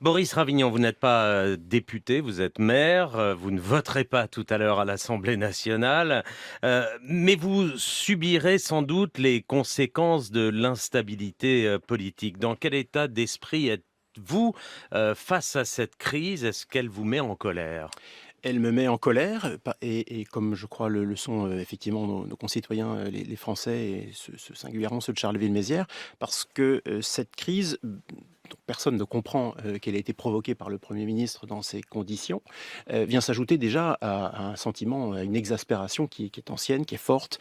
Boris Ravignon, vous n'êtes pas député, vous êtes maire, vous ne voterez pas tout à l'heure à l'Assemblée nationale, mais vous subirez sans doute les conséquences de l'instabilité politique. Dans quel état d'esprit êtes-vous face à cette crise? Est-ce qu'elle vous met en colère? Elle me met en colère, et comme je crois le sont, effectivement nos concitoyens, les Français et singulièrement ceux de Charleville-Mézières, parce que, cette crise, dont personne ne comprend, qu'elle a été provoquée par le Premier ministre dans ces conditions, vient s'ajouter déjà à un sentiment, à une exaspération qui est ancienne, qui est forte,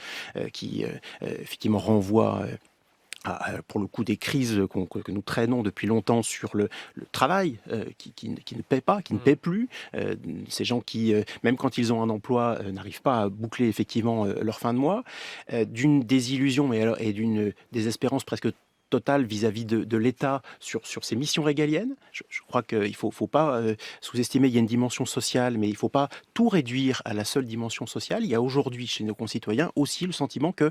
effectivement renvoie, pour le coup des crises que nous traînons depuis longtemps sur le travail, qui ne paie pas, qui ne Mmh. paie plus. Ces gens qui, même quand ils ont un emploi, n'arrivent pas à boucler effectivement, leur fin de mois. D'une désillusion et d'une désespérance presque totale vis-à-vis de l'État sur ses missions régaliennes. Je crois qu'il ne faut pas, sous-estimer, il y a une dimension sociale, mais il ne faut pas tout réduire à la seule dimension sociale. Il y a aujourd'hui chez nos concitoyens aussi le sentiment que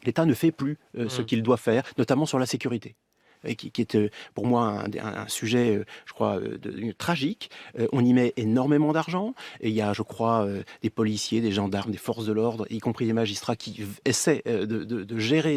l'État ne fait plus, ce Mmh. qu'il doit faire, notamment sur la sécurité. Et qui est, pour moi un sujet, je crois, tragique. On y met énormément d'argent et il y a, je crois, des policiers, des gendarmes, des forces de l'ordre, y compris des magistrats qui essaient, de gérer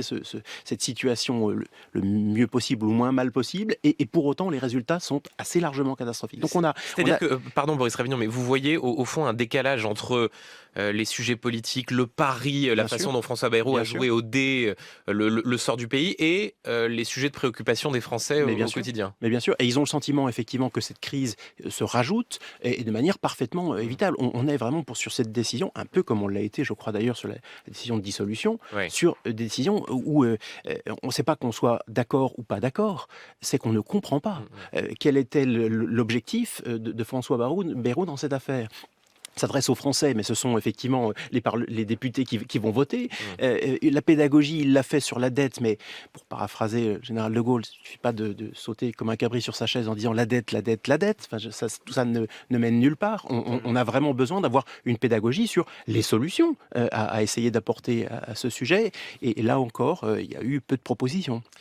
cette situation, le mieux possible ou le moins mal possible, et pour autant les résultats sont assez largement catastrophiques. Donc on C'est-à-dire a que, pardon Boris Ravignon, mais vous voyez au fond un décalage entre les sujets politiques, le pari, la bien façon sûr, dont François Bayrou a bien sûr. joué au dé, le sort du pays et les sujets de préoccupation des Français Mais au, bien au sûr, quotidien. mais bien sûr, et ils ont le sentiment effectivement que cette crise, se rajoute, et de manière parfaitement, Mm. évitable. On est vraiment sur cette décision, un peu comme on l'a été, je crois d'ailleurs sur la décision de dissolution, Ouais. sur, des décisions où, on ne sait pas qu'on soit d'accord ou pas d'accord, c'est qu'on ne comprend Mm, pas, mm. quel était l'objectif, de François Bayrou dans cette affaire. S'adresse aux Français, mais ce sont effectivement, les députés qui vont voter. Mm. La pédagogie, il l'a fait sur la dette, mais pour paraphraser le général de Gaulle, il ne suffit pas de sauter comme un cabri sur sa chaise en disant: «La dette, la dette, la dette». Enfin, tout ça ne mène nulle part. On a vraiment besoin d'avoir une pédagogie sur les solutions, à essayer d'apporter à ce sujet, et là encore, il y a eu peu de propositions.